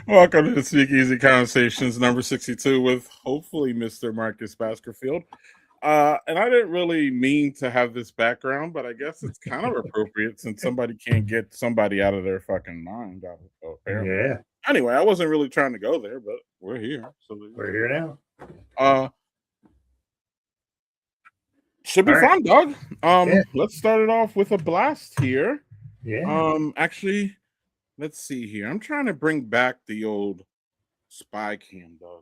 Welcome to the SpeakEasy Conversations number 62 with hopefully Mr. Marcus Baskerville. And I didn't really mean to have this background, but I guess it's kind of appropriate since somebody can't get somebody out of their fucking mind. Apparently. Yeah. Anyway, I wasn't really trying to go there, but we're here. So we're here now. Should be fun, dog. Yeah. Let's start it off with a blast here. Yeah. Actually, let's see here. I'm trying to bring back the old spy cam, dog.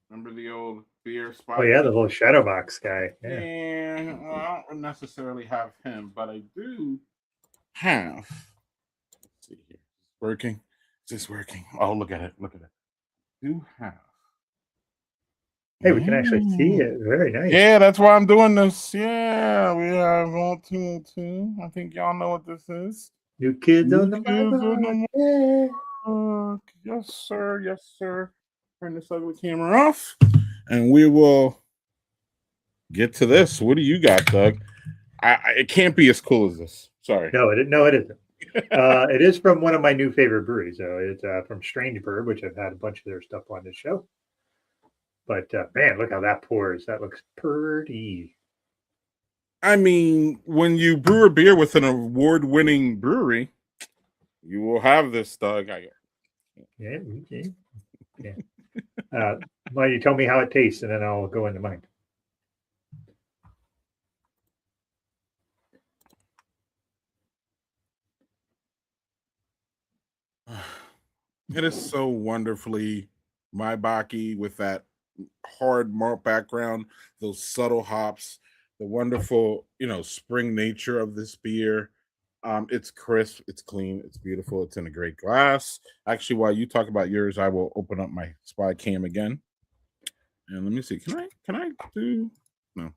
Remember the old beer spy? Oh yeah, the little shadow box guy. Yeah. Well, I don't necessarily have him, but I do have. Let's see here. Working? Is this working? Oh, look at it. Look at it. Do have. Hey, we can actually see it. Very nice. Yeah, that's why I'm doing this. Yeah, we have all two. I think y'all know what this is. New kids on the mark. Yes, sir. Yes, sir. Turn this ugly camera off, and we will get to this. What do you got, Doug? It can't be as cool as this. Sorry. No, it isn't. It is from one of my new favorite breweries. So it's from Strange Bird, which I've had a bunch of their stuff on this show. But man, look how that pours. That looks pretty. I mean, when you brew a beer with an award-winning brewery, you will have this, Doug. Yeah. Why don't you tell me how it tastes, and then I'll go into mine. It is so wonderfully Maibach-y with that hard malt background, those subtle hops, the wonderful, spring nature of this beer. It's crisp, it's clean, it's beautiful, it's in a great glass. Actually, while you talk about yours, I will open up my spy cam again. And let me see. Can I do no?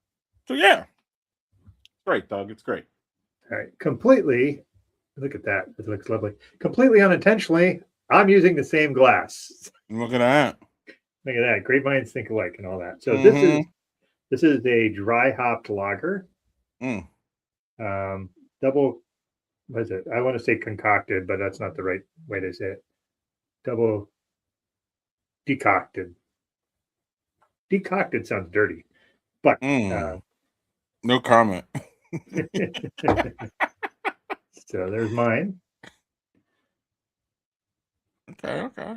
So yeah. Great, Doug. It's great. All right. Completely. Look at that. It looks lovely. Completely unintentionally, I'm using the same glass. Look at that. Look at that. Great minds think alike and all that. So this is a dry hopped lager. Double, what is it? I want to say concocted, but that's not the right way to say it. Double decocted. Decocted sounds dirty, but no comment. So there's mine. Okay.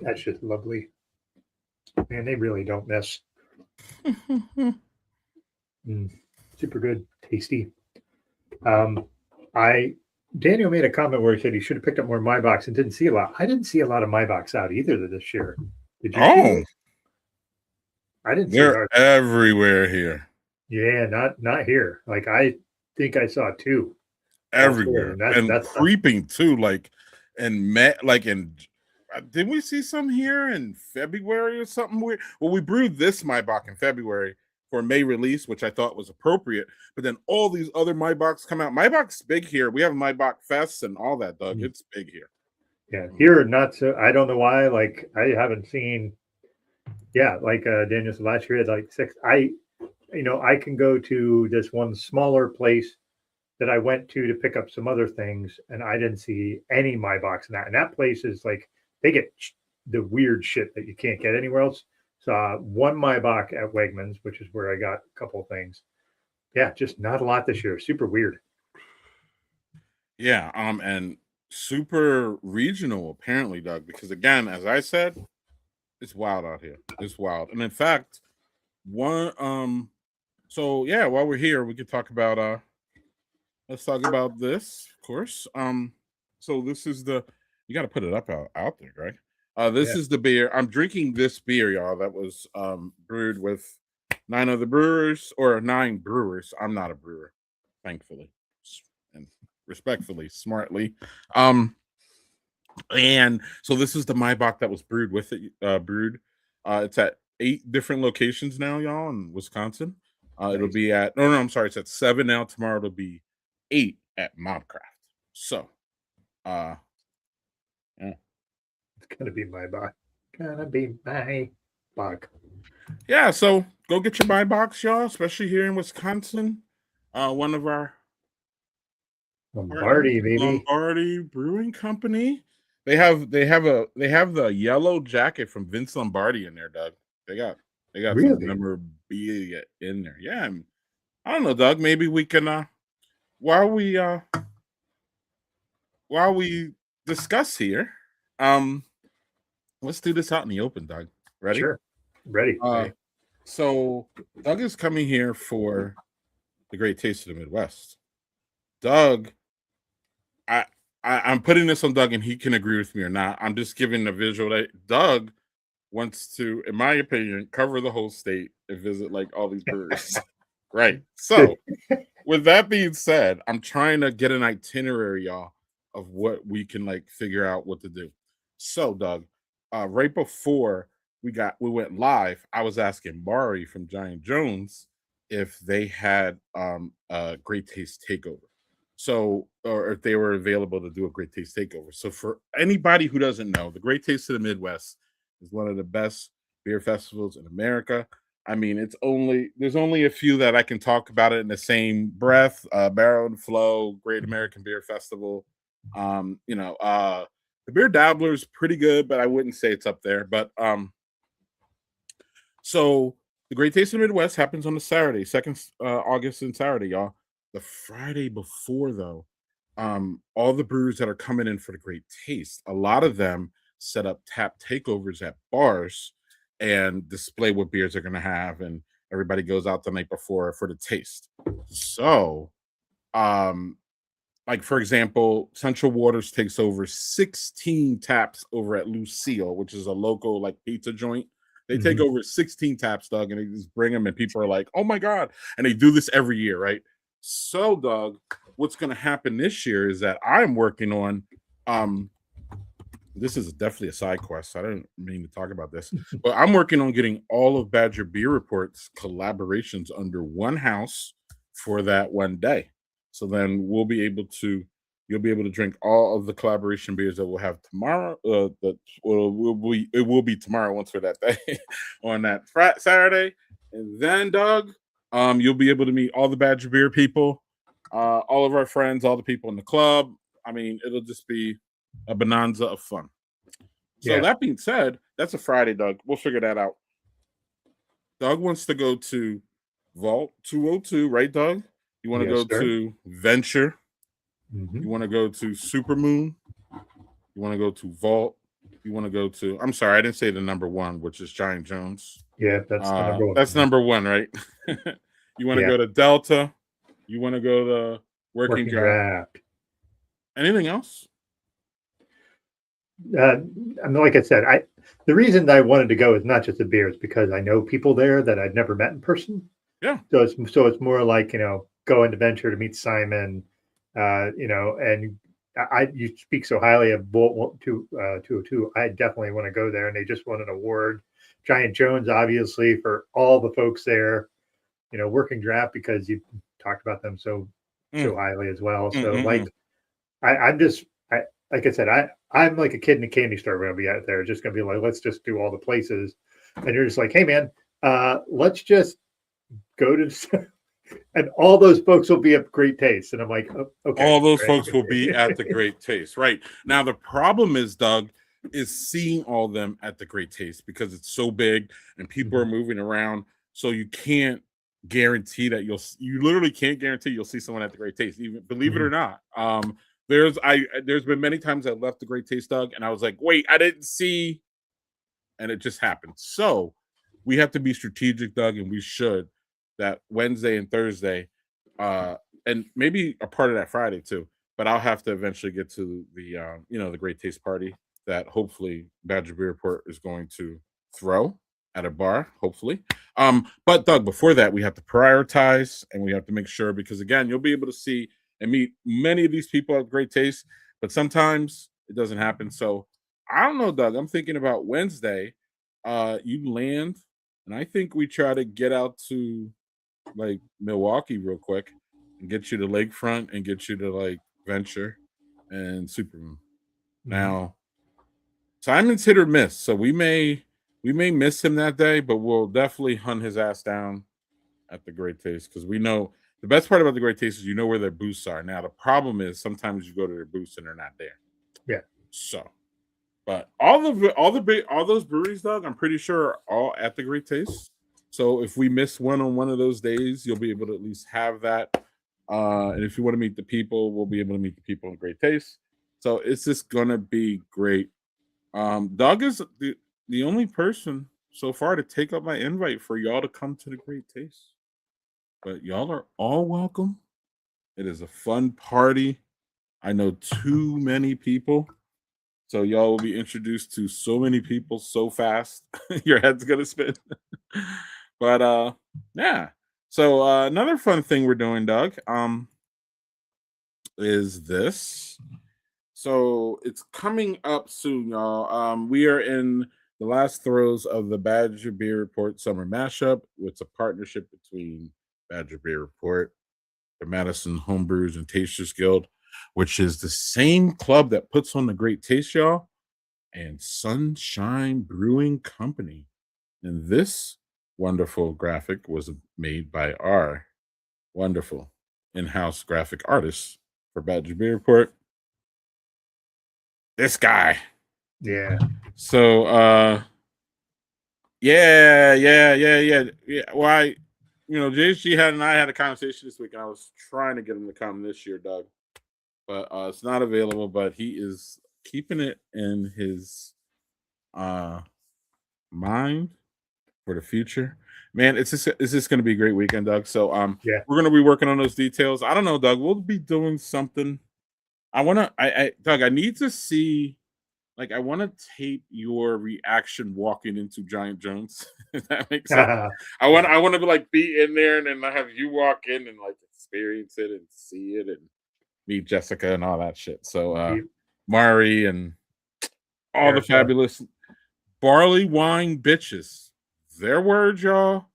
That's just lovely. Man, they really don't miss. Super good, tasty. Daniel made a comment where he said he should have picked up more Maibachs and didn't see a lot. I didn't see a lot of Maibachs out either this year. Did you? Oh, I didn't. They're everywhere here. Yeah, not here. Like I think I saw two everywhere, and that's creeping too. Did we see some here in February or something weird? Well, we brewed this Maibach in February for May release, which I thought was appropriate. But then all these other Maibachs come out. Maibach's big here. We have Maibach Fests and all that, Doug. It's big here. Yeah, here not so. I don't know why. Like I haven't seen. Yeah, like Daniel said last year, had like 6. I can go to this one smaller place that I went to pick up some other things, and I didn't see any Maibachs in that. And that place is like they get the weird shit that you can't get anywhere else. Saw one Maibach at Wegmans, which is where I got a couple of things. Yeah, just not a lot this year. Super weird. Yeah, and super regional apparently, Doug, because again, as I said, it's wild out here. It's wild. And in fact, one so yeah, while we're here, we could talk about let's talk about this, of course. So this is the you got to put it up out there, right? This Yeah. is the beer. I'm drinking this beer, y'all, that was brewed with 9 brewers. I'm not a brewer, thankfully. And respectfully, smartly. Um and so this is the Maibach that was brewed with it. It's at 8 different locations now, y'all, in Wisconsin. It'll Nice. be at no, it's at 7 now. Tomorrow it'll be 8 at Mobcraft. So, uh, yeah, It's gonna be my bug. Gonna be my bug. yeah. So go get your Maibachs, y'all, especially here in Wisconsin. One of our partners, Lombardi, baby. Lombardi Brewing Company. They have the yellow jacket from Vince Lombardi in there, Doug. They got some Really? memorabilia in there. Yeah, I don't know, Doug. Maybe we can while we uh while we discuss here, um, let's do this out in the open, Doug. Ready? Sure. Ready. Uh, Ready. so Doug is coming here for the Great Taste of the Midwest. Doug, I, I'm putting this on Doug, and he can agree with me or not. I'm just giving the visual that Doug wants to, in my opinion, cover the whole state and visit like all these breweries. Right. So, with that being said, I'm trying to get an itinerary, y'all, of what we can like figure out what to do. So, Doug, right before we went live, I was asking Mari from Giant Jones if they had a Great Taste takeover. So, or if they were available to do a Great Taste takeover. So, for anybody who doesn't know, the Great Taste of the Midwest is one of the best beer festivals in America. I mean, there's only a few that I can talk about it in the same breath. Barrel and Flow, Great American Beer Festival. The Beer Dabbler is pretty good, but I wouldn't say it's up there. But so the Great Taste of the Midwest happens on the Saturday, 2nd August and Saturday, y'all. The Friday before, though, all the brewers that are coming in for the Great Taste, a lot of them set up tap takeovers at bars and display what beers they're going to have, and everybody goes out the night before for the taste. So, um, like for example, Central Waters takes over 16 taps over at Lucille, which is a local like pizza joint. They take Mhm. over 16 taps, Doug, and they just bring them, and people are like, "Oh my god!" And they do this every year, right? So, Doug, what's going to happen this year is that I'm working on. This is definitely a side quest. I didn't mean to talk about this, but I'm working on getting all of Badger Beer Report's collaborations under one house for that one day. So then you'll be able to drink all of the collaboration beers that we'll have tomorrow. It will be tomorrow once for that day on that Saturday, and then Doug, you'll be able to meet all the Badger Beer people, all of our friends, all the people in the club. I mean, it'll just be a bonanza of fun. So Yeah. that being said, that's a Friday, Doug. We'll figure that out. Doug wants to go to Vault 202, right, Doug? You want to Yes, go sir. to Venture? Mhm. You want to go to Supermoon? You want to go to Vault? You want to go to? I'm sorry, I didn't say the number one, which is Giant Jones. Yeah, that's the number one. That's number one, right? You want to Yeah. go to Delta? You want to go to Working Working Draft? draft. Anything else? Uh, I mean, like I said, the reason that I wanted to go is not just the beer, it's because I know people there that I'd never met in person. Yeah. So it's more like going to Venture to meet Simon, and you speak so highly of Bolt 202. I definitely want to go there, and they just won an award. Giant Jones, obviously, for all the folks there. Working draft because you talked about them so Mm, highly as well. mm, So mm, like mm. I'm just like I said, I'm like a kid in a candy store when I'll be out there. Just gonna be like, let's just do all the places, and you're just like, hey man, let's just go to, and all those folks will be of great taste. And I'm like, oh, okay, All those right? folks will be at the Great Taste. Right. Now, the problem is, Doug, is seeing all them at the Great Taste because it's so big and people are Mhm. moving around. So you can't guarantee that you literally can't guarantee you'll see someone at the Great Taste, even believe it Mhm. or not. There's been many times I left the Great Taste, Doug, and I was like, wait, I didn't see, and it just happened. So we have to be strategic, Doug, and we should that Wednesday and Thursday, uh, and maybe a part of that Friday too. But I'll have to eventually get to the the Great Taste party that hopefully Badger Beer Report is going to throw at a bar, hopefully. But Doug, before that, we have to prioritize and we have to make sure because again, you'll be able to see and meet many of these people at Great Taste, but sometimes it doesn't happen. So I don't know, Doug. I'm thinking about Wednesday. You land, and I think we try to get out to like Milwaukee real quick and get you to Lakefront and get you to like Venture and Supermoon. Mhm. Now, Simon's hit or miss, so we may miss him that day, but we'll definitely hunt his ass down at the Great Taste because we know the best part about the Great Taste is you know where their booths are. Now the problem is sometimes you go to their booths and they're not there. Yeah. So, but all those breweries, Doug, I'm pretty sure are all at the Great Taste. So if we miss one on one of those days, you'll be able to at least have that. And if you want to meet the people, we'll be able to meet the people in Great Taste. So it's just gonna be great. Doug is the only person so far to take up my invite for y'all to come to the Great Taste. But y'all are all welcome. It is a fun party. I know too many people. So y'all will be introduced to so many people so fast. Your head's gonna spin. But yeah. So another fun thing we're doing, Doug, is this. So it's coming up soon, y'all. We are in the last throes of the Badger Beer Report Summer Mashup. It's a partnership between Badger Beer Report, the Madison Homebrewers and Tasters Guild, which is the same club that puts on the Great Taste, y'all, and Sunshine Brewing Company. And this wonderful graphic was made by our wonderful in-house graphic artist for Badger Beer Report, this guy. Yeah. So yeah. Why JG had and I had a conversation this week and I was trying to get him to come this year, Doug. But it's not available, but he is keeping it in his uh mind for the future. Man, it's just gonna be a great weekend, Doug. So Yeah. we're gonna be working on those details. I don't know, Doug. We'll be doing something. I Doug, I need to see like I want to tape your reaction walking into Giant Jones. If that makes sense. I want to be in there and then I have you walk in and like experience it and see it and meet Jessica and all that shit. So You, Mari and all the Erica. fabulous barley wine bitches. Their words, y'all,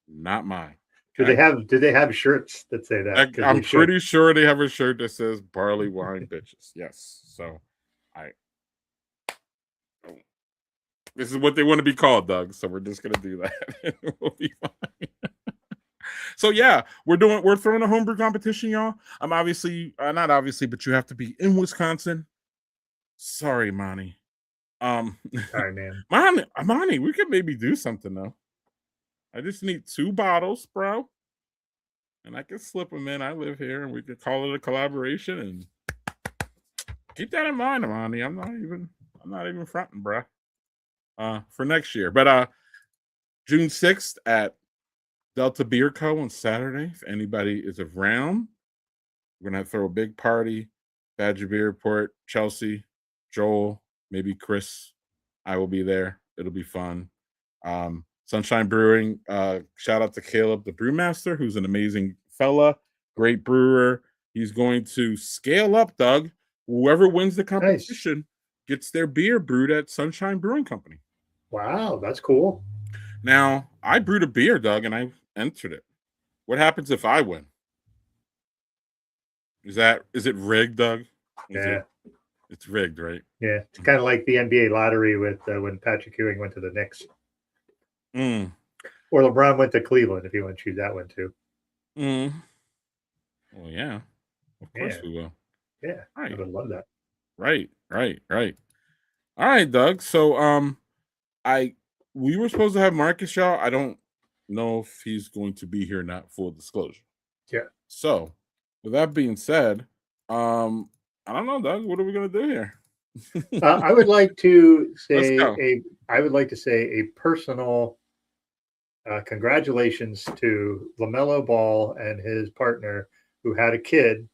not mine. Okay. Do they have shirts that say that? Because I'm they should. pretty sure they have a shirt that says barley wine bitches. Yes. So I this is what they want to be called, Doug. So we're just gonna do that. We'll be fine. So yeah, we're throwing a homebrew competition, y'all. I'm obviously not obviously, but you have to be in Wisconsin. Sorry, Monty. Um Sorry, man. Monty, we could maybe do something though. I just need 2 bottles, bro. And I can slip them in. I live here and we could call it a collaboration and keep that in mind, Monty. I'm not even fronting, bro. For next year. But June 6th at Delta Beer Co. on Saturday. If anybody is around, we're gonna throw a big party. Badger Beer Report, Chelsea, Joel, maybe Chris. I will be there. It'll be fun. Sunshine Brewing. Shout out to Caleb, the brewmaster, who's an amazing fella, great brewer. He's going to scale up, Doug. Whoever wins the Nice. competition gets their beer brewed at Sunshine Brewing Company. Wow, that's cool. Now, I brewed a beer, Doug, and I entered it. What happens if I win? Is it rigged, Doug? Is Yeah. it? It's rigged, right? Yeah. It's kind of like the NBA lottery with when Patrick Ewing went to the Knicks, Mm, or LeBron went to Cleveland. If you want to choose that one too. mm. Well, yeah. Of course Yeah. we will. Yeah. I Right, would love that. right. All right, Doug. So I we were supposed to have Marcus, y'all. I don't know if he's going to be here or not. Full disclosure. Yeah. So, with that being said, I don't know, Doug. What are we gonna do here? I would like to Let's say go. a personal congratulations to LaMelo Ball and his partner who had a kid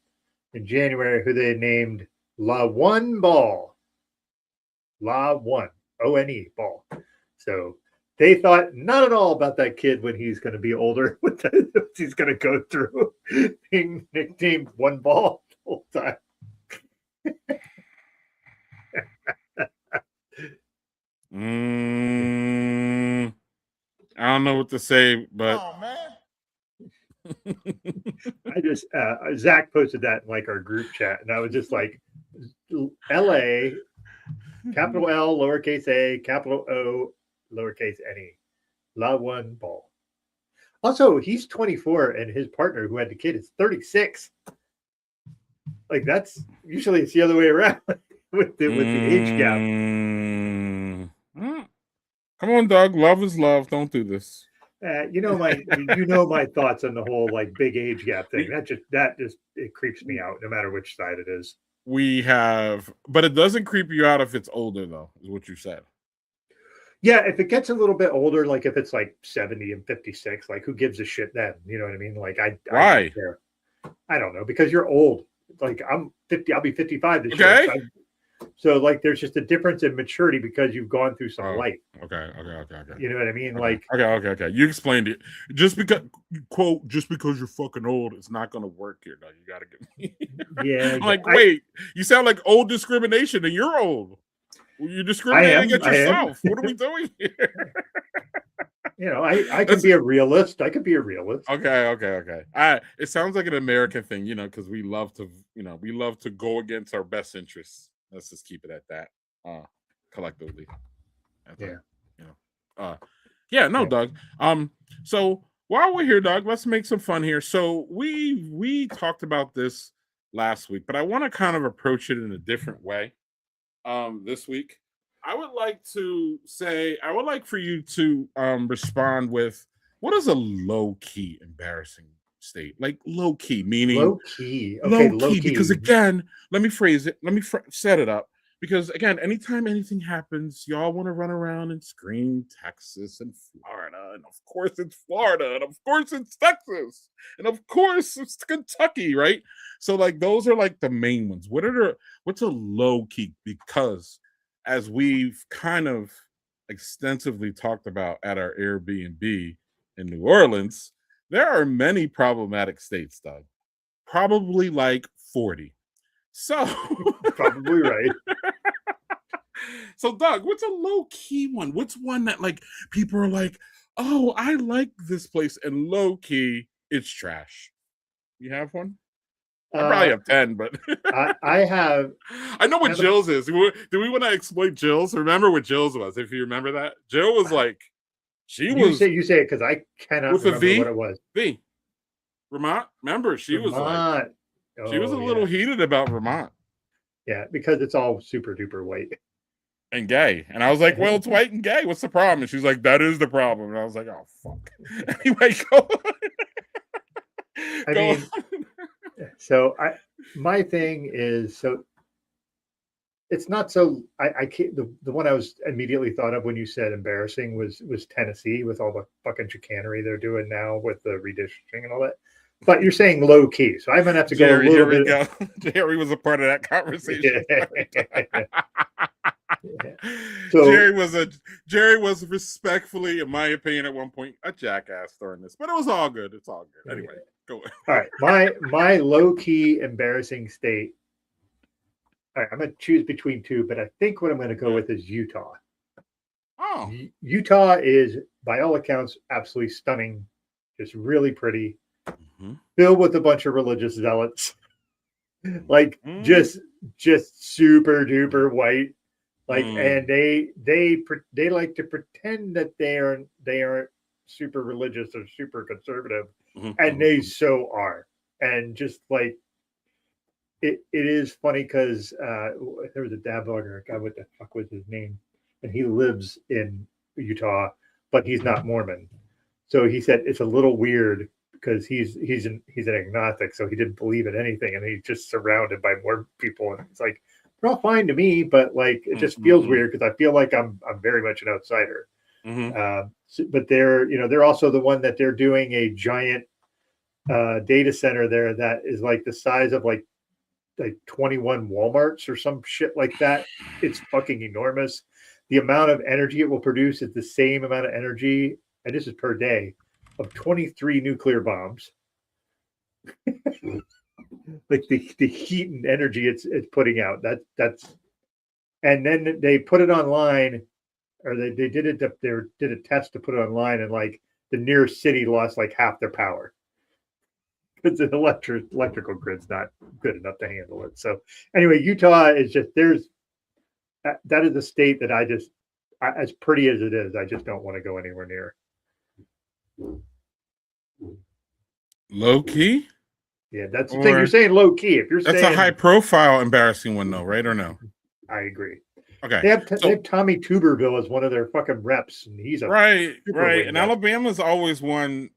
in January who they named La One Ball. La One, O-N-E, Ball. So they thought not at all about that kid when he's going to be older, what he's going to go through being nicknamed One Ball the whole time. I don't know what to say, but Oh man. I just Zach posted that in like our group chat, and I was just like, L.A. capital L lowercase a capital O lowercase n-e, La One Ball. Also, he's 24, and his partner who had the kid is 36. Like that's usually it's the other way around with the age gap. Come on, Doug. Love is love. Don't do this. You know my thoughts on the whole like big age gap thing. That just it creeps me out no matter which side it is. We have, but it doesn't creep you out if it's older, though, is what you said. Yeah, if it gets a little bit older, like if it's like 70 and 56, like who gives a shit then? You know what I mean? Like Why? don't care. I don't know, because you're old. Like I'm 50, I'll be 55 this Okay. year. So like there's just a difference in maturity because you've gone through some life. Okay. You know what I mean? Okay. Like okay. You explained it. Just because you're fucking old, it's not gonna work here. No, you gotta get me. Yeah. I'm like, wait, you sound like old discrimination, and you're old. You're discriminating against yourself. What are we doing here? You know, I can be a realist. I could be a realist. Okay. It sounds like an American thing, you know, because we love to go against our best interests. Let's just keep it at that, collectively. Doug. So while we're here, Doug, let's make some fun here. So we talked about this last week, but I want to kind of approach it in a different way. This week, I would like for you to respond with what is a low key embarrassing state? Like low key, meaning low key. Okay, low key. Because again, let me phrase it. Let me set it up. Because again, anytime anything happens, y'all want to run around and scream Texas and Florida, and of course it's Florida, and of course it's Texas, and of course it's Kentucky, right? So like those are like the main ones. What's a low key? Because as we've kind of extensively talked about at our Airbnb in New Orleans, there are many problematic states, Doug. Probably like 40. So probably right. So, Doug, what's a low key one? What's one that like people are like, oh, I like this place, and low key, it's trash. You have one? I probably have 10, but I have. I know what Jill's is. Do we want to exploit Jill's? Remember what Jill's was? If you remember that, Jill was like, you say it because I cannot remember what it was. V. Vermont. Remember, she was like, she was a little heated about Vermont. Yeah, because it's all super duper white and gay. And I was like, well, it's white and gay. What's the problem? And she's like, that is the problem. And I was like, oh, fuck. Anyway, go on. So my thing is, so it's not so, I can't, the one I was immediately thought of when you said embarrassing was Tennessee with all the fucking chicanery they're doing now with the redistricting and all that. But you're saying low key, so I'm gonna have to go a little bit. Jerry was a part of that conversation. So, Jerry was respectfully, in my opinion, at one point a jackass during this, but it was all good. It's all good. Anyway, go ahead. All right, my low key embarrassing state. All right, I'm gonna choose between two, but I think what I'm gonna go with is Utah. Oh, Utah is by all accounts absolutely stunning, just really pretty. Filled with a bunch of religious zealots, like just super duper white, like, and they like to pretend that they aren't super religious or super conservative, and they so are, and just like it is funny because there was a dad blogger, God, what the fuck was his name, and he lives in Utah, but he's not Mormon. So he said it's a little weird because he's an agnostic, so he didn't believe in anything, and he's just surrounded by more people, and it's like they're all fine to me, but like it just feels weird because I feel like I'm very much an outsider. But they're also the one that they're doing a giant data center there that is like the size of like 21 Walmarts or some shit like that. It's fucking enormous. The amount of energy it will produce is the same amount of energy, and this is per day, of 23 nuclear bombs. Like the heat and energy it's putting out. That's and then they put it online, or they did it. They did a test to put it online, and like the nearest city lost like half their power because the electrical grid's not good enough to handle it. So anyway, Utah is just that is a state that as pretty as it is, I just don't want to go anywhere near. Low key? Yeah, that's the thing. You're saying low key. If you're that's saying, a high profile embarrassing one though, right or no? I agree. Okay. They have Tommy Tuberville as one of their fucking reps, and he's a right. And Alabama's always one.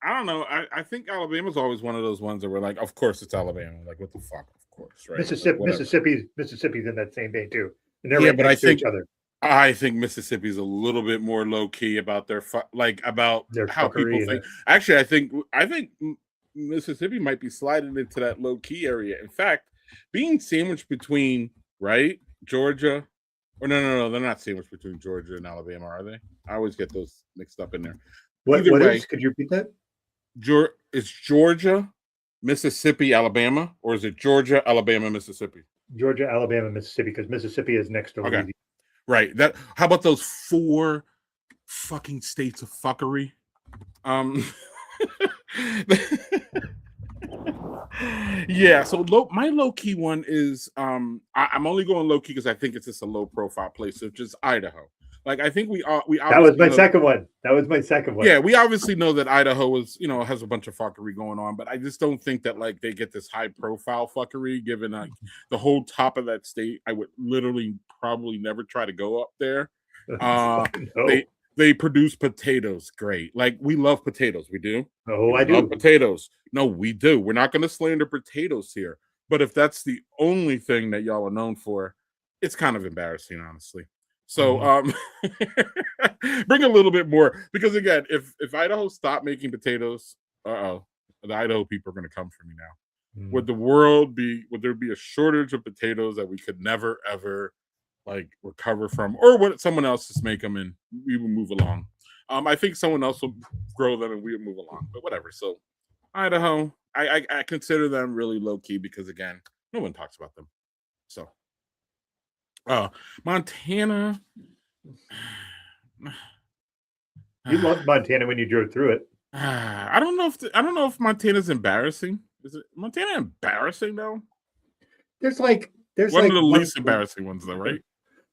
I don't know. I think Alabama's always one of those ones that we're like, of course it's Alabama. Like, what the fuck? Of course, right? Mississippi's in that same vein too. And they're right next to each other. I think Mississippi's a little bit more low key about about their how people think. Actually, I think Mississippi might be sliding into that low key area. In fact, being sandwiched between Georgia, or no, they're not sandwiched between Georgia and Alabama, are they? I always get those mixed up in there. What is? Could you repeat that? Is Georgia, Mississippi, Alabama, or is it Georgia, Alabama, Mississippi? Georgia, Alabama, Mississippi, because Mississippi is next to Louisiana. Right. How about those 4 fucking states of fuckery? Yeah. So my low key one is I'm only going low key because I think it's just a low profile place, which is Idaho. Like I think we that was my second one. That was my second one. Yeah, we obviously know that Idaho is has a bunch of fuckery going on, but I just don't think that like they get this high profile fuckery. Given the whole top of that state, I would literally probably never try to go up there. No. They produce potatoes, great. Like we love potatoes, we do. Oh, I do love potatoes. No, we do. We're not going to slander potatoes here, but if that's the only thing that y'all are known for, it's kind of embarrassing, honestly. So bring a little bit more, because again, if Idaho stopped making potatoes, the Idaho people are going to come for me now. Would there be a shortage of potatoes that we could never ever like recover from, or would someone else just make them and we would move along? I think someone else will grow them and we would move along, but whatever. So Idaho, I consider them really low key because again, no one talks about them. So Montana. You loved Montana when you drove through it. I don't know if Montana's embarrassing. Is it Montana embarrassing though? There's one of the least embarrassing ones though, right?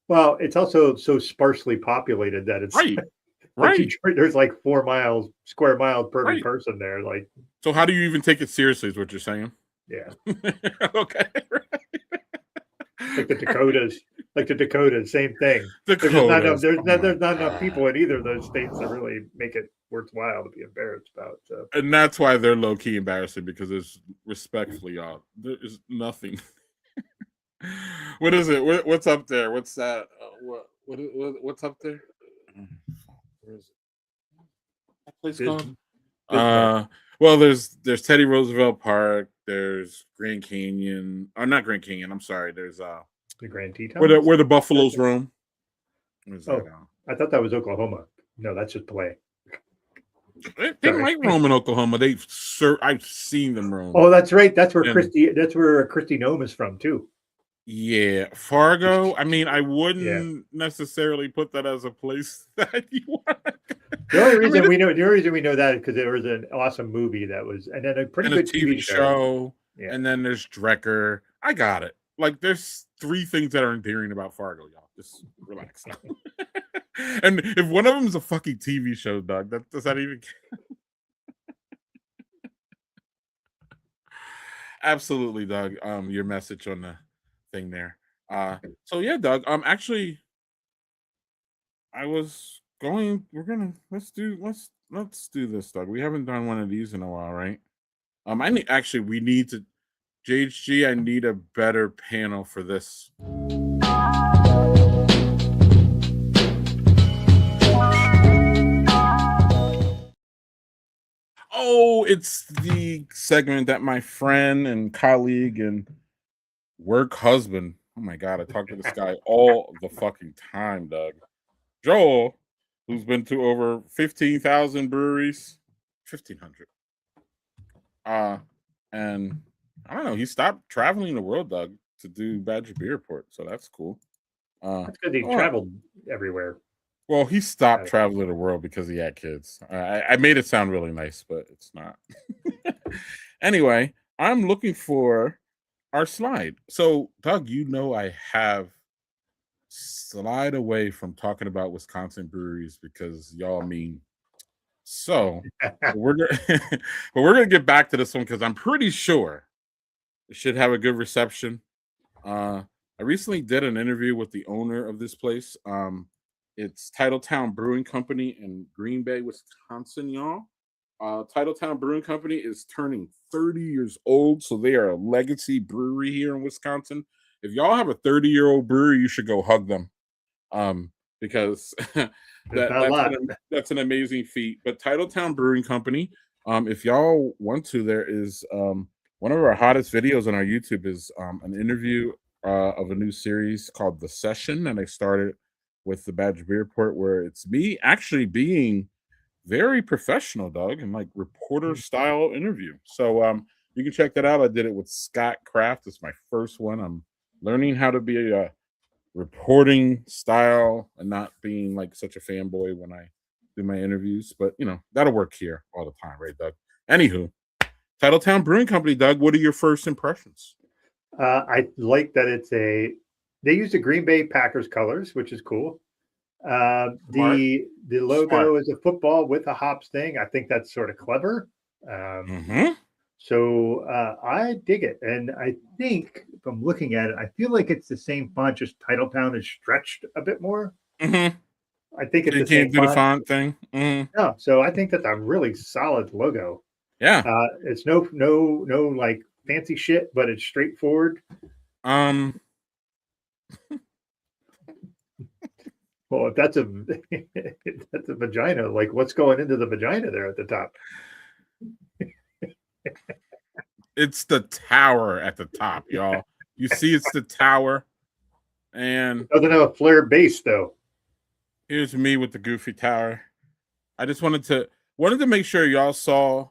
Well, it's also so sparsely populated that it's right. There's like 4 square miles per every person there. Like, so how do you even take it seriously? Is what you're saying? Yeah. Okay. Like the Dakotas, same thing. There's not enough people in either of those states to really make it worthwhile to be embarrassed about. So. And that's why they're low key embarrassing, because there's respectfully, y'all, there is nothing. What is it? What's up there? What's that? What's up there? Where is it? That place called? Well, there's Teddy Roosevelt Park. There's Grand Canyon. Or not Grand Canyon. I'm sorry. There's the Grand Tetons, where the buffaloes roam. I thought that was Oklahoma. No, that's just play. They might roam in Oklahoma. I've seen them roam. Oh, that's right. That's where Christy Nome is from too. Yeah, Fargo. I mean, I wouldn't necessarily put that as a place that you want. The only reason we know that is because there was an awesome movie that was, and then a pretty good TV show. Yeah. And then there's Drecker. I got it. Like, there's 3 things that are endearing about Fargo, y'all. Just relax. And if one of them is a fucking TV show, Doug, does that even? Absolutely, Doug. Your message on the thing there. So yeah, Doug. Actually, I was going. Let's let's do this, Doug. We haven't done one of these in a while, right? I need actually we need to JHG. I need a better panel for this. Oh, it's the segment that my friend and colleague and work husband. Oh my god, I talk to this guy all the fucking time, Doug. Joel, who's been to over 15,000 breweries, 1,500. And I don't know, he stopped traveling the world, Doug, to do Badger Beer Report, so that's cool. That's because he Oh, traveled everywhere. well, he stopped traveling the world because he had kids. I made it sound really nice, but it's not. Anyway, I'm looking for our slide. So, Doug, you know I have slide away from talking about Wisconsin breweries because y'all mean so. But we're gonna, but we're gonna get back to this one because I'm pretty sure it should have a good reception. I recently did an interview with the owner of this place. It's Titletown Brewing Company in Green Bay, Wisconsin, y'all. Titletown Brewing Company is turning 30 years old, so they are a legacy brewery here in Wisconsin. If y'all have a 30-year-old brewery, you should go hug them, because There's not a lot. that's an amazing feat. But Titletown Brewing Company, if y'all want to, there is one of our hottest videos on our YouTube is an interview of a new series called The Session, and I started with the Badger Beer Report, where it's me actually being very professional, Doug, and like reporter style interview. So you can check that out. I did it with Scott Kraft. It's my first one. I'm learning how to be a reporting style and not being like such a fanboy when I do my interviews. But you know, that'll work here all the time, right, Doug? Anywho, Titletown Brewing Company, Doug. What are your first impressions? I like that they used the Green Bay Packers colors, which is cool. Smart. The Smart. logo is a football with a hops thing. I think that's sort of clever. Mm-hmm. So I dig it, and I think if I'm looking at it, I feel like it's the same font, just Titletown is stretched a bit more. Mm-hmm. I think So it's you the can't same do the font. font thing. Mm-hmm. No, so I think that's a really solid logo. Yeah. It's no like fancy shit, but it's straightforward. Um. Well, if that's a if that's a vagina, like what's going into the vagina there at the top? It's the tower at the top, y'all. You see, it's the tower, and Doesn't have a flare base though. here's me with the goofy tower. I just wanted to make sure y'all saw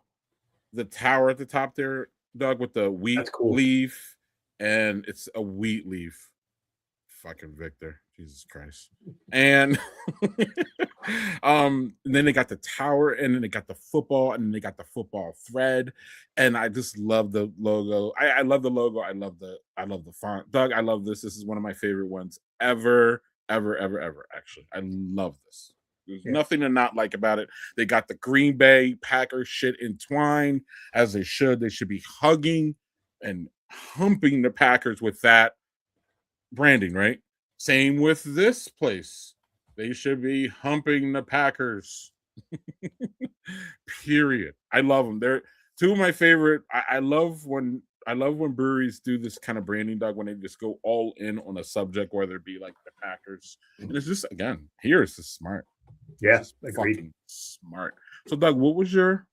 the tower at the top there, Doug, with the wheat That's cool. leaf, and it's a wheat leaf. Fucking Victor, Jesus Christ. And and then they got the tower, and then they got the football, and then they got the football thread. And I just love the logo. I love the logo. I love the font. Doug, I love this. This is one of my favorite ones ever, ever, ever, ever. Actually, I love this. There's Yeah. nothing to not like about it. They got the Green Bay Packers shit entwined as they should. They should be hugging and humping the Packers with that branding, right? Same with this place. They should be humping the Packers. Period. I love them. They're two of my favorite. I love when breweries do this kind of branding, Doug, when they just go all in on a subject, whether it be like the Packers. And it's just again, here it's just smart. It's Yeah, just agreed. fucking smart. So, Doug, what was your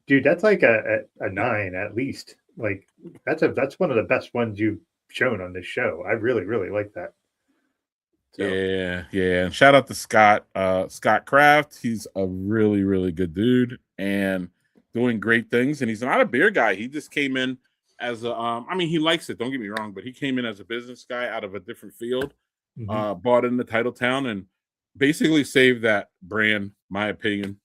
Dude, that's like a 9 at least. Like that's one of the best ones you've shown on this show. I really, really like that. So Yeah. And shout out to Scott Kraft. He's a really, really good dude and doing great things. And he's not a beer guy. He just came in as a I mean, he likes it, don't get me wrong, but he came in as a business guy out of a different field, mhm. bought into Titletown and basically saved that brand, my opinion.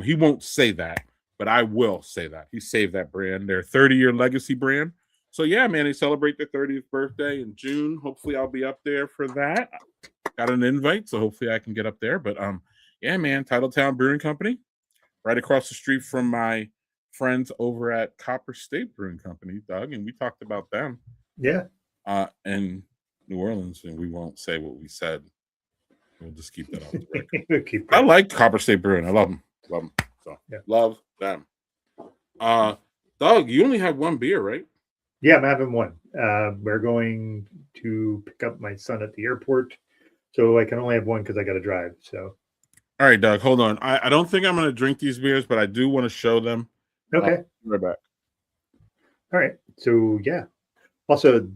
He won't say that, but I will say that. He saved that brand, their 30-year legacy brand. So yeah, man, they celebrate their 30th birthday in June. Hopefully I'll be up there for that. Got an invite, so hopefully I can get up there. But yeah, man, Titletown Brewing Company, right across the street from my friends over at Copper State Brewing Company, Doug, and we talked about them Yeah. in New Orleans, and we won't say what we said We'll just keep that on the record. We'll keep I that. like Copper State Brewing. I love them. Love them. So Yeah. love them. Doug, you only have one beer, right? Yeah, I'm having one. We're going to pick up my son at the airport, so I can only have one because I got to drive. So, All right, Doug, hold on. I don't think I'm going to drink these beers, but I do want to show them. okay, Right back. all right. So yeah. Also,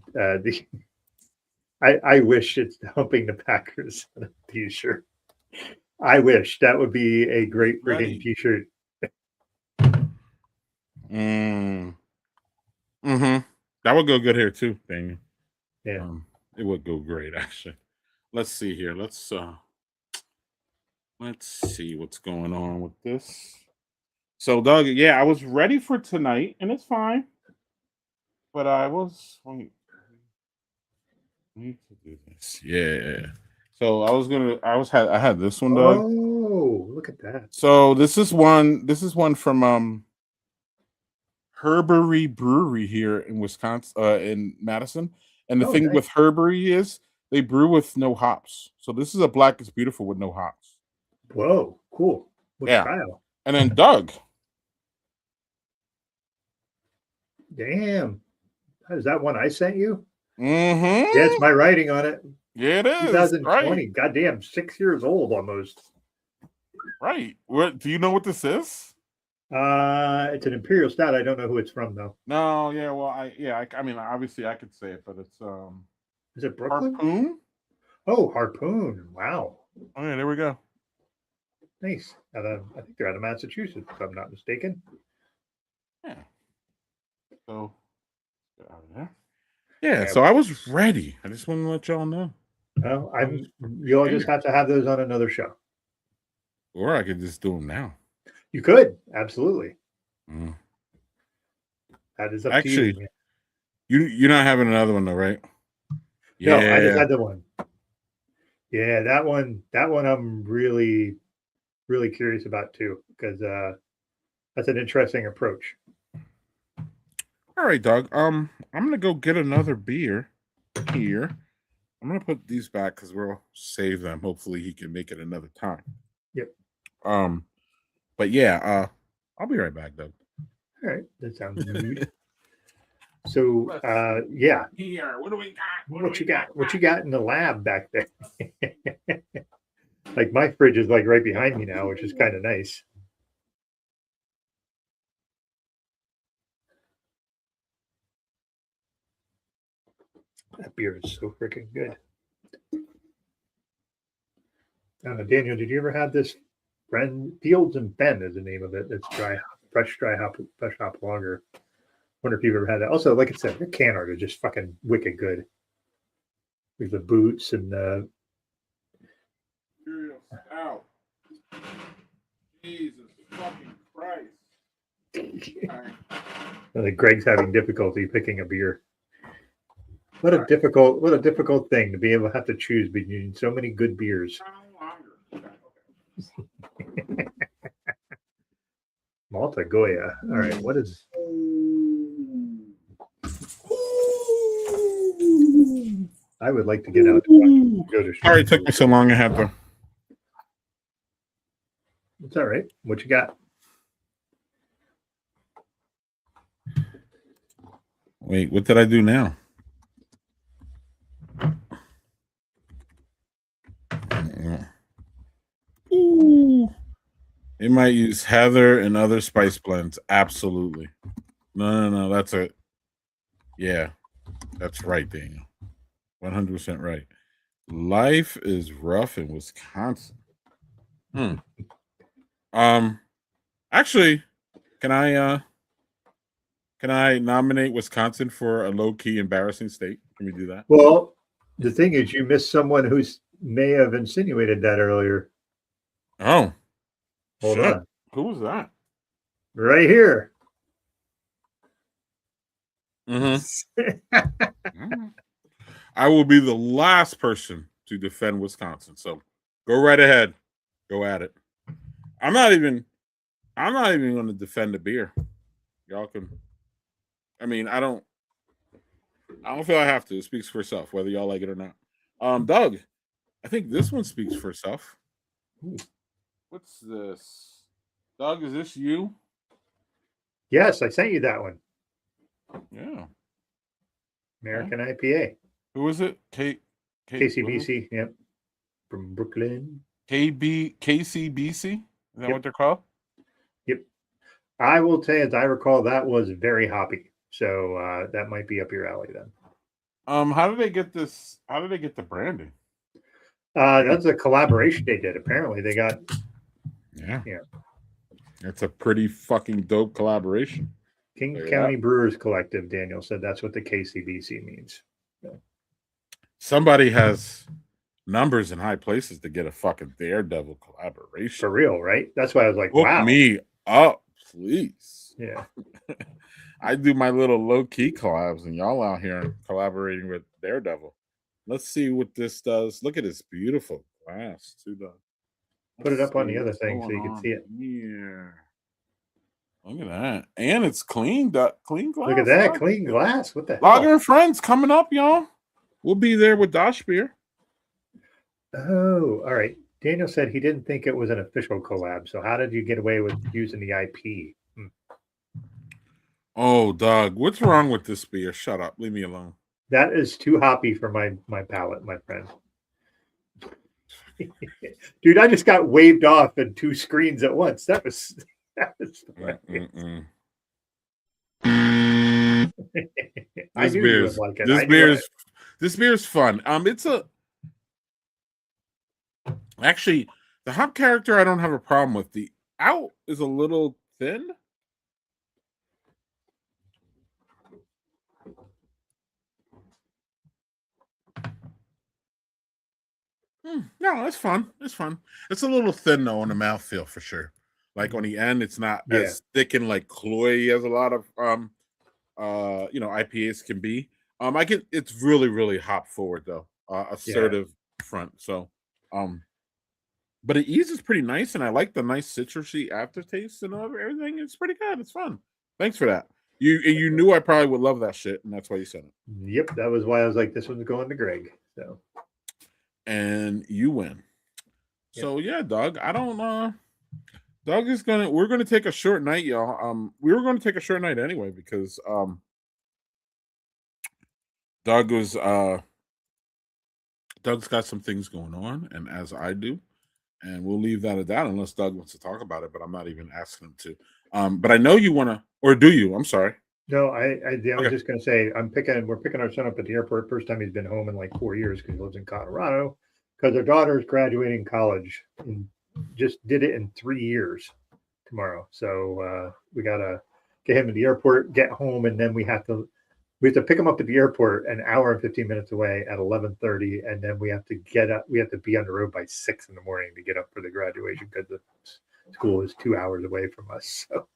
I wish it's humping the Packers on a t-shirt. I wish that would be a great Ready. freaking t-shirt. That would go good here too, Daniel. Yeah. It would go great actually. Let's see here. Let's see what's going on with this. So, Doug, yeah, I was ready for tonight, and it's fine. But I was wait. I need to do this. Yeah. So I had this one, Doug. Oh, look at that. So this is one from Herbury Brewery here in Wisconsin, in Madison. And the thing nice. with Herbury is they brew with no hops. So this is a Black is Beautiful with no hops. Whoa, cool. What style? And then Doug. Damn. Is that one I sent you? Mm-hmm. Yeah, it's my writing on it. Yeah, it is. 2020. Right. Goddamn, 6 years old almost. Right. What do you know what this is? It's an imperial stout. I don't know who it's from though. No, yeah, well, I mean, obviously I could say it, but it's Is it Brooklyn? Harpoon? Oh, Harpoon. Wow. Oh yeah, there we go. Nice. I think they're out of Massachusetts, if I'm not mistaken. Yeah. So get out of there. Yeah, so I was ready. I just want to let y'all know. Well, you'll just have to have those on another show. Or I could just do them now. You could, absolutely. That is up Actually, to you. You're not having another one though, right? Yeah. No, I just had the one. Yeah, that one I'm really, really curious about too, because that's an interesting approach. All right, Doug. I'm gonna go get another beer here. I'm gonna put these back because we'll save them. Hopefully, he can make it another time. Yep. But yeah, I'll be right back, Doug. All right, that sounds good. So, yeah. Here, what do we got? What you got? What you got in the lab back there? Like my fridge is like right behind me now, which is kind of nice. That beer is so freaking good. Daniel, did you ever have this? Fields and Ben is the name of it. It's fresh hop lager. Wonder if you've ever had that. Also, like I said, the can art is just fucking wicked good. With the boots and the. Ow. Jesus fucking Christ. I think Greg's having difficulty picking a beer. What a difficult thing to be able to have to choose between so many good beers. Malta Goya. All right, what is? I would like to get out. Sorry, it took me so long. I had to. It's all right. What you got? Wait, what did I do now? Ooh. It might use heather and other spice blends. Absolutely. No. That's it. Yeah, that's right, Daniel. 100% right. Life is rough in Wisconsin. Actually, can I nominate Wisconsin for a low-key embarrassing state? Can we do that? Well, the thing is, you missed someone who may have insinuated that earlier. Oh, hold on. Who was that? Right here. I will be the last person to defend Wisconsin. So go right ahead. Go at it. I'm not even going to defend the beer. Y'all can. I mean, I don't feel I have to. It speaks for itself, whether y'all like it or not. Doug, I think this one speaks for itself. Ooh. What's this? Doug, is this you? Yes, I sent you that one. Yeah. American IPA. Who is it? KCBC. Yep. From Brooklyn. KCBC? Is that what they're called? Yep. I will say, as I recall, that was very hoppy. So that might be up your alley then. How did they get this? How did they get the branding? That's a collaboration they did. Apparently, they got. Yeah. It's a pretty fucking dope collaboration. King County Brewers Collective, Daniel said that's what the KCBC means. So. Somebody has numbers in high places to get a fucking Daredevil collaboration. For real, right? That's why I was like, Hook wow. me up, please. Yeah. I do my little low-key collabs, and y'all out here collaborating with Daredevil. Let's see what this does. Look at this beautiful glass, too, Doug. Put it up on the other thing so you can see it. Yeah. Look at that. And it's clean clean glass. Look at that. Clean glass. What the hell? Lager and Friends coming up, y'all. We'll be there with Dosh Beer. Oh, all right. Daniel said he didn't think it was an official collab. So how did you get away with using the IP? Oh, Doug, what's wrong with this beer? Shut up. Leave me alone. That is too hoppy for my palate, my friend. Dude, I just got waved off in 2 screens at once. That was funny. This beer is fun. It's actually the hop character I don't have a problem with. The out is a little thin. No, it's fun. It's fun. It's a little thin though on the mouthfeel for sure. Like on the end, it's not as thick and like cloy as a lot of IPAs can be. It's really, really hop forward though. Assertive front. So but it eases pretty nice, and I like the nice citrusy aftertaste and everything. It's pretty good. It's fun. Thanks for that. You knew I probably would love that shit, and that's why you sent it. Yep, that was why I was like, this one's going to Greg. So and you win. So yeah, Doug. I don't Doug is we're gonna take a short night, y'all. We were gonna take a short night anyway because Doug's got some things going on, and as I do, and we'll leave that at that unless Doug wants to talk about it, but I'm not even asking him to. But I know you wanna, or do you? I'm sorry. No, I was just gonna say we're picking our son up at the airport. First time he's been home in like 4 years because he lives in Colorado. Because their daughter's graduating college and just did it in 3 years tomorrow. So we gotta get him to the airport, get home, and then we have to pick him up at the airport an hour and 15 minutes away at 11:30, and then we have to get up. We have to be on the road by 6 in the morning to get up for the graduation because the school is 2 hours away from us. So.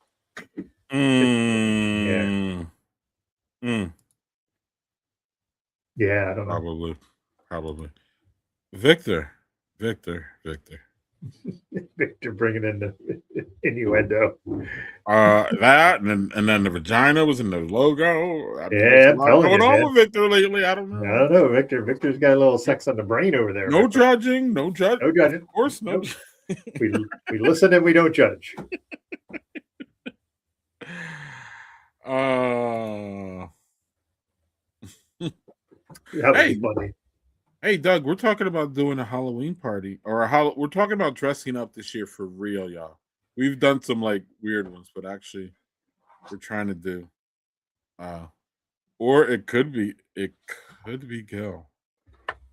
Yeah, I don't know. Probably. Victor. Victor bringing in the innuendo. That and then the vagina was in the logo. Going on with Victor lately. I don't know. Victor's got a little sex on the brain over there. No judging. No judging. Of course, no. We listen and we don't judge. That would be funny. Hey, Doug, we're talking about doing a Halloween party we're talking about dressing up this year for real, y'all. We've done some like weird ones, but actually we're trying to do or it could be Gil.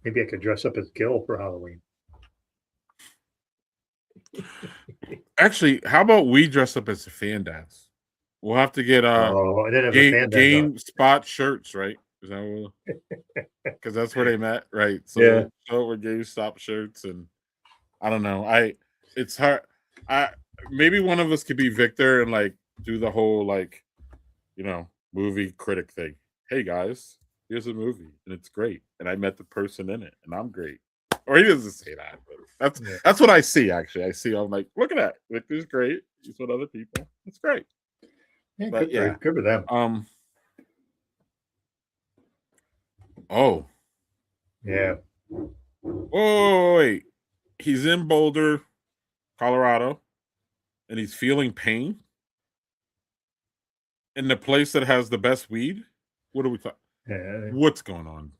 Maybe I could dress up as Gil for Halloween. Actually, how about we dress up as the fan dads? We'll have to get game spot shirts, right? Is that what? Because that's where they met, right? So we're GameStop shirts, and I don't know. It's hard. Maybe one of us could be Victor and like do the whole like, movie critic thing. Hey guys, here's a movie, and it's great, and I met the person in it, and I'm great. Or he doesn't say that, but that's what I see. Actually, I'm like, look at that. Victor's great. He's with other people. It's great. Yeah, but good for them. Oh. Yeah. Oh, wait. He's in Boulder, Colorado, and he's feeling pain in the place that has the best weed. What are we talking? Yeah, What's going on,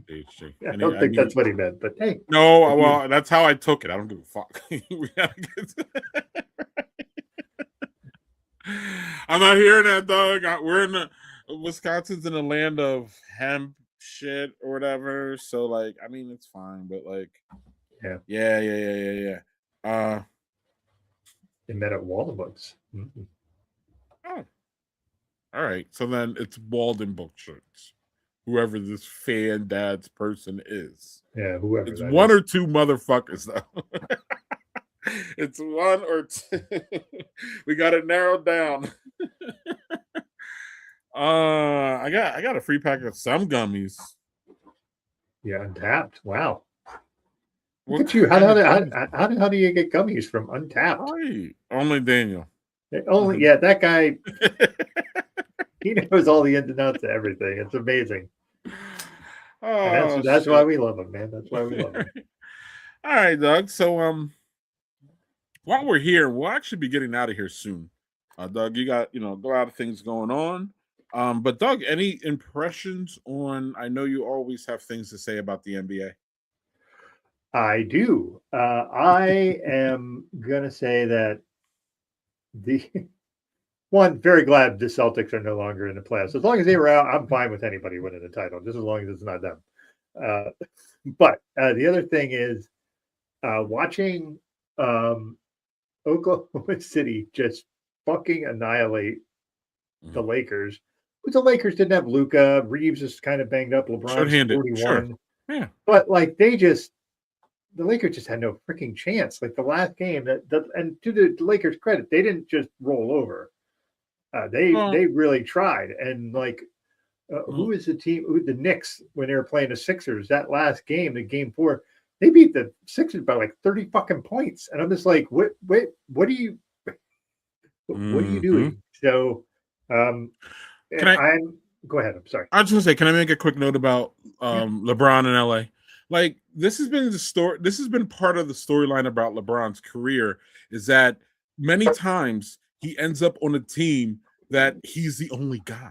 HJ? I don't think that's what he meant, but hey. No, if you- well, that's how I took it. I don't give a fuck. We gotta I'm not hearing that, dog. We're in Wisconsin's in the land of hemp shit or whatever. So, like, I mean, it's fine, but like, Yeah. yeah. They met at Waldenbooks. Oh, all right. So then it's Walden Book shirts. Whoever this fan dad's person is. Yeah, whoever It's that one is. or two motherfuckers though. It's one or two. We got it narrowed down. I got a free pack of some gummies. Yeah, Untapped. Wow. What Look at you. kind of How do you get gummies from Untapped? Right. Only Daniel. Only that guy. He knows all the ins and outs of everything. It's amazing. Oh, That's why we love him, man. That's why we love him. All right, Doug. So while we're here, we'll actually be getting out of here soon. Doug, you got a lot of things going on. But Doug, any impressions on? I know you always have things to say about the NBA. I do. I am gonna say that the one, very glad the Celtics are no longer in the playoffs. As long as they were out, I'm fine with anybody winning the title, just as long as it's not them. But the other thing is watching Oklahoma City just fucking annihilate the Lakers. But the Lakers didn't have Luka. Reeves is kind of banged up. LeBron's Short-handed. 41. Sure. Yeah. But like the Lakers just had no freaking chance. Like the last game, and to the Lakers' credit, they didn't just roll over. They really tried. And like, who is the team? The Knicks when they were playing the Sixers that last game, the game 4, they beat the Sixers by like 30 fucking points. And I'm just like, what are you doing? So, go ahead. I'm sorry. I was gonna say, can I make a quick note about LeBron in LA? Like, this has been the story. This has been part of the storyline about LeBron's career. Is that many times he ends up on a team that he's the only guy.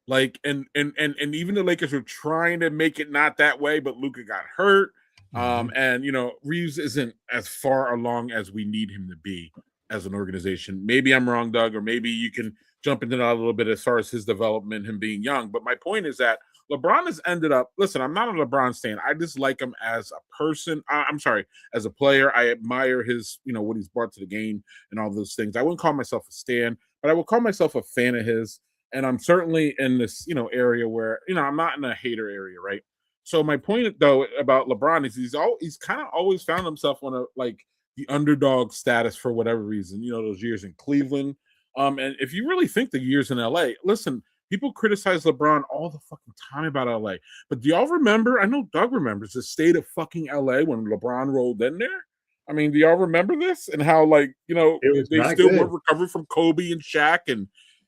Like, and even the Lakers were trying to make it not that way, but Luka got hurt. And Reeves isn't as far along as we need him to be as an organization. Maybe I'm wrong, Doug, or maybe you can jump into that a little bit as far as his development, him being young. But my point is that LeBron has ended up. Listen, I'm not a LeBron stan. I just like him as a person. I'm sorry, as a player. I admire his, what he's brought to the game and all those things. I wouldn't call myself a stan, but I will call myself a fan of his. And I'm certainly in this, area where, I'm not in a hater area, right? So my point, though, about LeBron is he's kind of always found himself on the underdog status for whatever reason. Those years in Cleveland. And if you really think the years in LA, listen, people criticize LeBron all the fucking time about LA. But do y'all remember? I know Doug remembers the state of fucking LA when LeBron rolled in there. I mean, do y'all remember this? And how, they still weren't recovered from Kobe and Shaq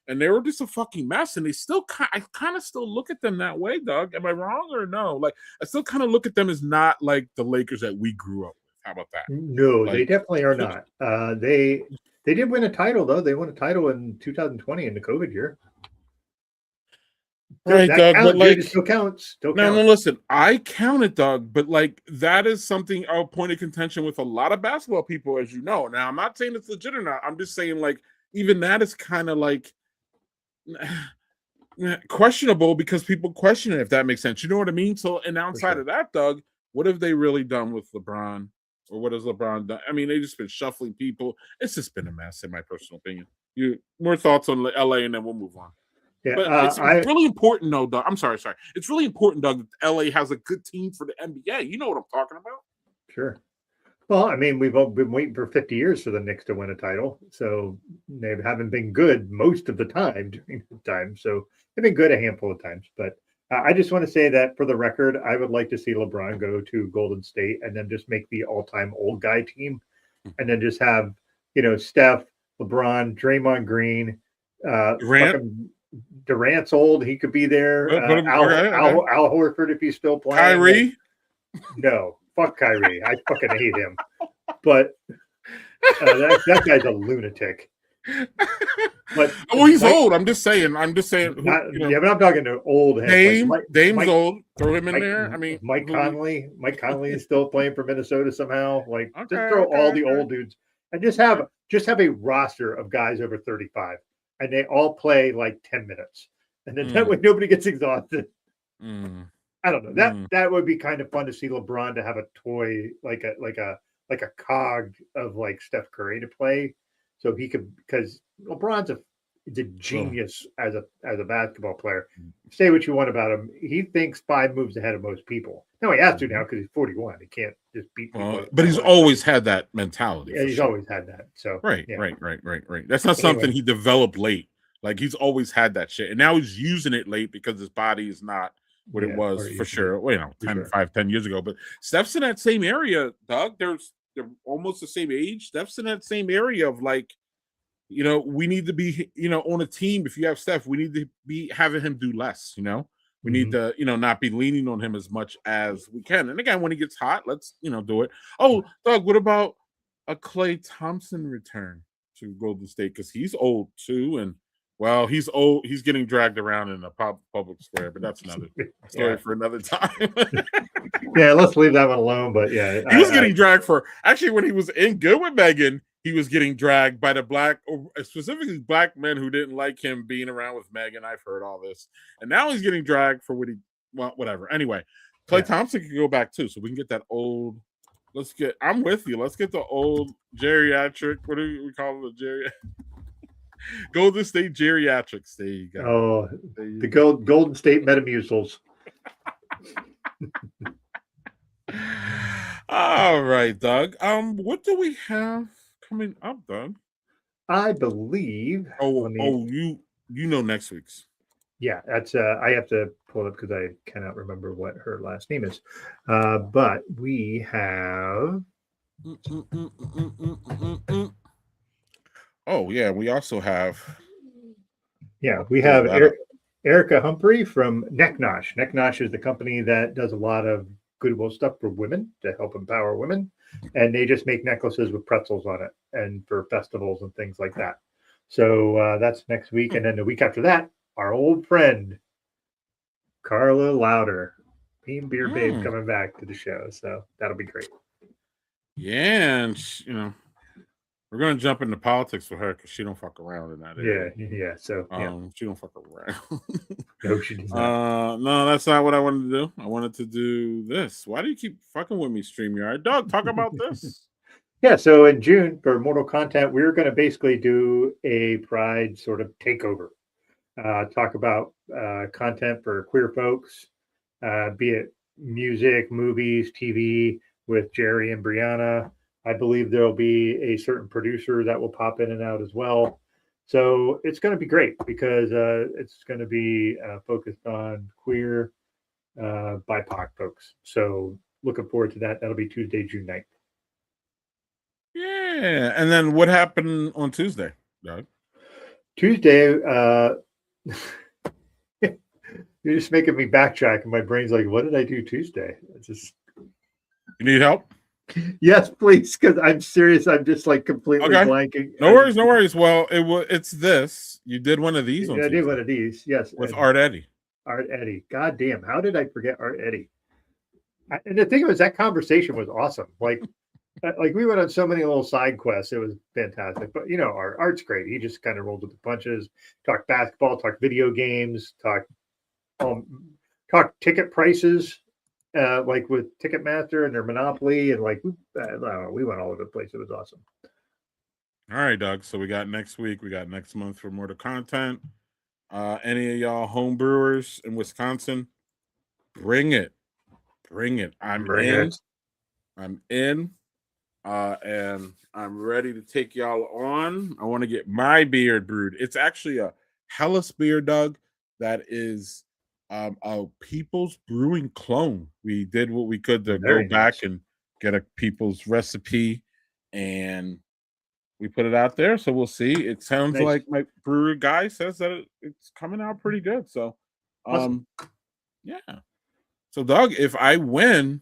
and they were just a fucking mess. And they still I kind of still look at them that way, Doug. Am I wrong or no? Like, I still kind of look at them as not like the Lakers that we grew up with. How about that? No, they definitely are not. They did win a title, though. They won a title in 2020 in the COVID year. Right, Doug, but it still counts. No, listen, I count it, Doug, but that is something I'll point of contention with a lot of basketball people, as you know. Now, I'm not saying it's legit or not. I'm just saying, even that is kind of questionable because people question it, if that makes sense. You know what I mean? So, and outside of that, Doug, what have they really done with LeBron? Or what has LeBron done? I mean, they've just been shuffling people. It's just been a mess, in my personal opinion. More thoughts on LA, and then we'll move on. Yeah, but it's really important, though, Doug. I'm sorry. It's really important, Doug, that LA has a good team for the NBA. You know what I'm talking about? Sure. Well, I mean, we've all been waiting for 50 years for the Knicks to win a title. So they haven't been good most of the time during the time. So they've been good a handful of times. But I just want to say that for the record, I would like to see LeBron go to Golden State and then just make the all-time old guy team. And then just have, Steph, LeBron, Draymond Green, Durant's old. He could be there. Al Horford, if he's still playing. Kyrie? No. fuck Kyrie. I fucking hate him. But that guy's a lunatic. But well, he's old. I'm just saying. Yeah, but I'm talking to old heads. Dame's old. Throw him in there. I mean, Mike Conley is still playing for Minnesota somehow. Like, just throw okay, all the old dudes and just have a roster of guys over 35, and they all play like 10 minutes, and then that way nobody gets exhausted. I don't know. That would be kind of fun to see LeBron to have a toy like a cog of like Steph Curry to play, so he could, because LeBron's a genius as a basketball player. Say what you want about him, he thinks 5 moves ahead of most people. No, he has to now because he's 41. He can't just beat people. But he's always had that mentality. Yeah, he's always had that. So right. Yeah. Right. That's not something he developed late. Like, he's always had that shit, and now he's using it late because his body is not what it was for sure. Well, 10 years ago. But Steph's in that same area, Doug. They're almost the same age. Steph's in that same area of like, we need to be, on a team. If you have Steph, we need to be having him do less. We need to, not be leaning on him as much as we can. And again, when he gets hot, let's, do it. Oh, Doug, what about a Klay Thompson return to Golden State? Because he's old too, and well, he's old. He's getting dragged around in a public square, but that's another story for another time. Yeah, let's leave that one alone. But yeah, he was getting dragged for, actually, when he was in good with Megan, he was getting dragged by the specifically black men who didn't like him being around with Megan. I've heard all this, and now he's getting dragged for whatever. Anyway, Klay Thompson can go back too, so we can get that old. I'm with you. Let's get the old geriatric. What do we call it? Golden State geriatrics. There you go. Oh, Golden State Metamucils. All right, Doug. What do we have coming up, Doug? I believe. You next week's. Yeah, that's. I have to pull it up because I cannot remember what her last name is. But we have. Oh yeah, we also have. Yeah, we have Erica Humphrey from Necknosh. Necknosh is the company that does a lot of goodwill stuff for women to help empower women, and they just make necklaces with pretzels on it, and for festivals and things like that. So that's next week, and then the week after that, our old friend Carla Louder, Bean Beer Babe, coming back to the show. So that'll be great. Yeah, and we're gonna jump into politics with her because she don't fuck around in that area. Yeah. So she don't fuck around. No, she does not. No, that's not what I wanted to do. I wanted to do this. Why do you keep fucking with me, StreamYard? Doug, talk about this. Yeah, so in June for Mortal Content, we're going to basically do a Pride sort of takeover. Talk about content for queer folks, be it music, movies, TV, with Jerry and Brianna. I believe there'll be a certain producer that will pop in and out as well. So it's going to be great because it's going to be focused on queer, BIPOC folks. So looking forward to that. That'll be Tuesday, June 9th. Yeah. And then what happened on Tuesday, Doug? Tuesday, you're just making me backtrack, and my brain's like, what did I do Tuesday? You need help? Yes, please, because I'm serious. I'm just like completely blanking. No worries. Well, it's this. You did one of these on Tuesday. I did one of these, yes. With Art Eddie. Art Eddie. God damn, how did I forget Art Eddie? And the thing was, that conversation was awesome. Like we went on so many little side quests. It was fantastic. But Art's great. He just kind of rolled with the punches. Talked basketball, talked video games, talked ticket prices, like with Ticketmaster and their monopoly, and like we went all over the place. It was awesome. All right, Doug. So we got next week. We got next month for more content. Any of y'all home brewers in Wisconsin, bring it. I'm in. And I'm ready to take y'all on. I want to get my beer brewed. It's actually a Hellas beer, Doug, that is a People's Brewing clone. We did what we could to go back and get a People's recipe, and we put it out there. So we'll see. It sounds like my brewer guy says that it's coming out pretty good. So, awesome. Yeah. So, Doug, if I win,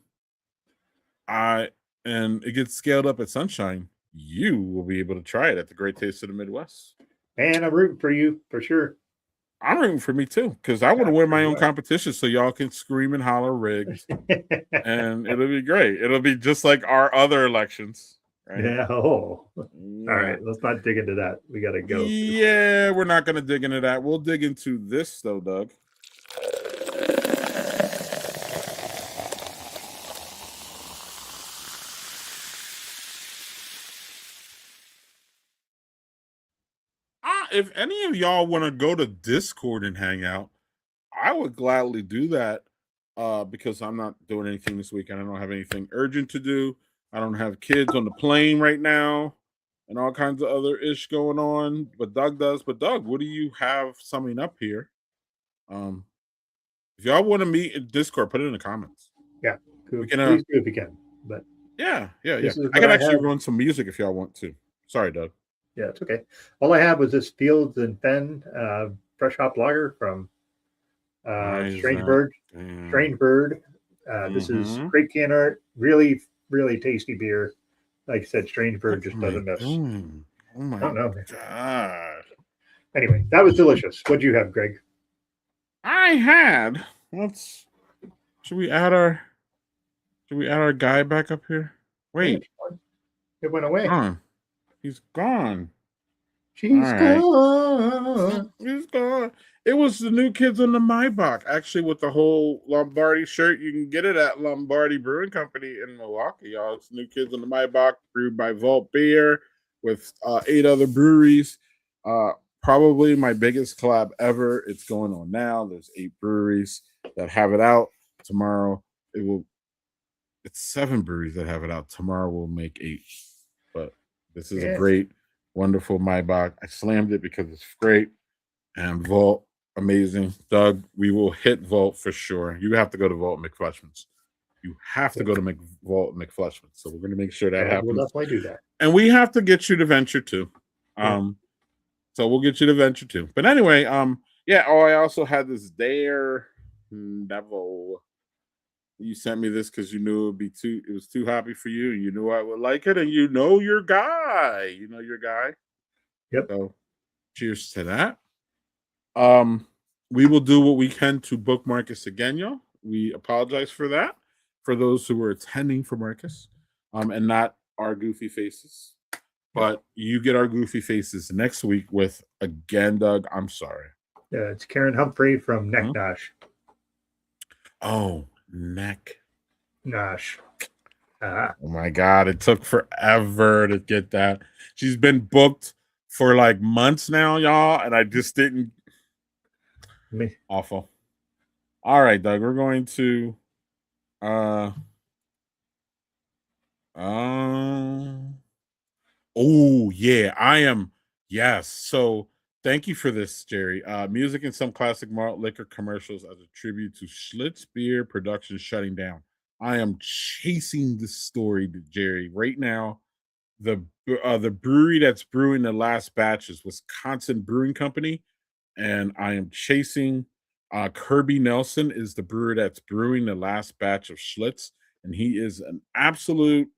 And it gets scaled up at Sunshine, you will be able to try it at the Great Taste of the Midwest. And I'm rooting for you for sure. I'm rooting for me too, because I want to win my own competition so y'all can scream and holler rigged. And it'll be great. It'll be just like our other elections. Right? Yeah. Oh. Yeah. All right. Let's not dig into that. We got to go. Yeah, we're not going to dig into that. We'll dig into this though, Doug. If any of y'all want to go to Discord and hang out, I would gladly do that because I'm not doing anything this weekend. I don't have anything urgent to do. I don't have kids on the plane right now and all kinds of other ish going on. But Doug does. But Doug, what do you have summing up here? If y'all want to meet in Discord, put it in the comments. Yeah, please do if you can. But yeah. I can actually run some music if y'all want to. Sorry, Doug. Yeah, it's okay. All I have was this Fields and Fen fresh hop lager from Strange Bird. This is great can art. Really, really tasty beer. Like I said, Strange Bird just doesn't miss. Oh my God. Anyway, that was delicious. What'd you have, Greg? I had. Should we add our guy back up here? Wait. It went away. He's gone. She's gone. He's gone. It was the New Kids on the Maibach. Actually, with the whole Lombardi shirt, you can get it at Lombardi Brewing Company in Milwaukee, y'all. It's New Kids on the Maibach, brewed by Vault Beer with 8 other breweries. Probably my biggest collab ever. It's going on now. There's 8 breweries that have it out. Tomorrow, it's 7 breweries that have it out. Tomorrow we'll make 8. But this is a great, wonderful Maibach. I slammed it because it's great. And Vault, amazing. Doug, we will hit Vault for sure. You have to go to Vault McFleshman's. You have to go to Vault McFleshman's. So we're going to make sure that happens. We'll definitely do that. And we have to get you to Venture too. So we'll get you to Venture too. But anyway, I also had this Devil. You sent me this because you knew it was too happy for you, and you knew I would like it, and you know your guy. Yep. So cheers to that. We will do what we can to book Marcus again, y'all. We apologize for that, for those who were attending for Marcus, and not our goofy faces. But you get our goofy faces next week with, again, Doug, I'm sorry. Yeah, it's Karen Humphrey from Neck Nosh. Oh, Neck Nosh. Oh my God, it took forever to get that. She's been booked for like months now, y'all, and I just didn't. Awful. All right, Doug, we're going to oh yeah, I am. Yes. So thank you for this, Jerry. Music and some classic malt liquor commercials as a tribute to Schlitz Beer Production shutting down. I am chasing this story, Jerry, right now. The brewery that's brewing the last batch is Wisconsin Brewing Company, and I am chasing. Kirby Nelson is the brewer that's brewing the last batch of Schlitz, and he is an absolute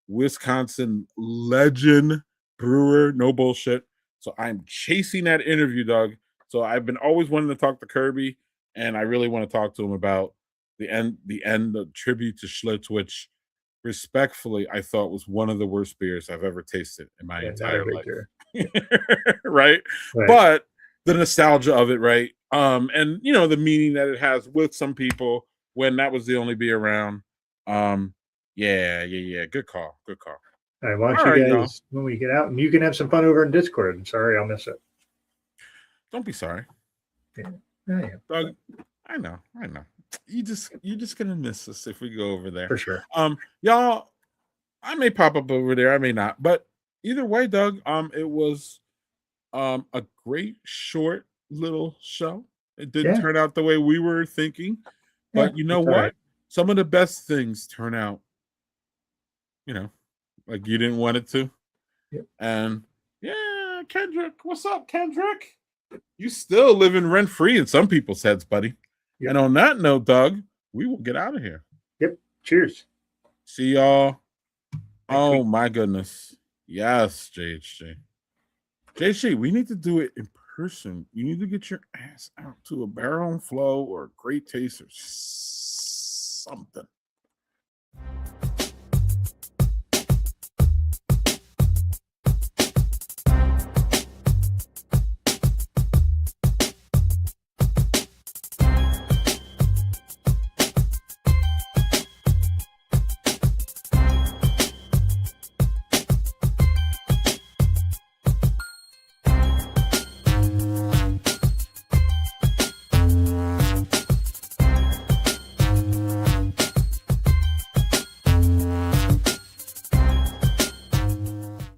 Wisconsin legend brewer. No bullshit. So I'm chasing that interview, Doug. So I've been always wanting to talk to Kirby, and I really want to talk to him about the end of tribute to Schlitz, which respectfully I thought was one of the worst beers I've ever tasted in my entire life. Right? But the nostalgia of it, right? And the meaning that it has with some people when that was the only beer around. Yeah. Good call. All right, why don't you guys, when we get out, and you can have some fun over in Discord. I'm sorry I'll miss it. Don't be sorry. Yeah. Doug, I know. You just gonna miss us if we go over there. For sure. Y'all, I may pop up over there, I may not. But either way, Doug, it was a great short little show. It didn't turn out the way we were thinking. But you know what? Right. Some of the best things turn out, like you didn't want it to. Yep. And Kendrick, what's up, Kendrick? You still living rent free in some people's heads, buddy. Yep. And on that note, Doug, we will get out of here. Yep. Cheers. See y'all. Next week. Oh my goodness. Yes, JHJ. JHJ, we need to do it in person. You need to get your ass out to a Barrel and Flow or a Great Taste or something.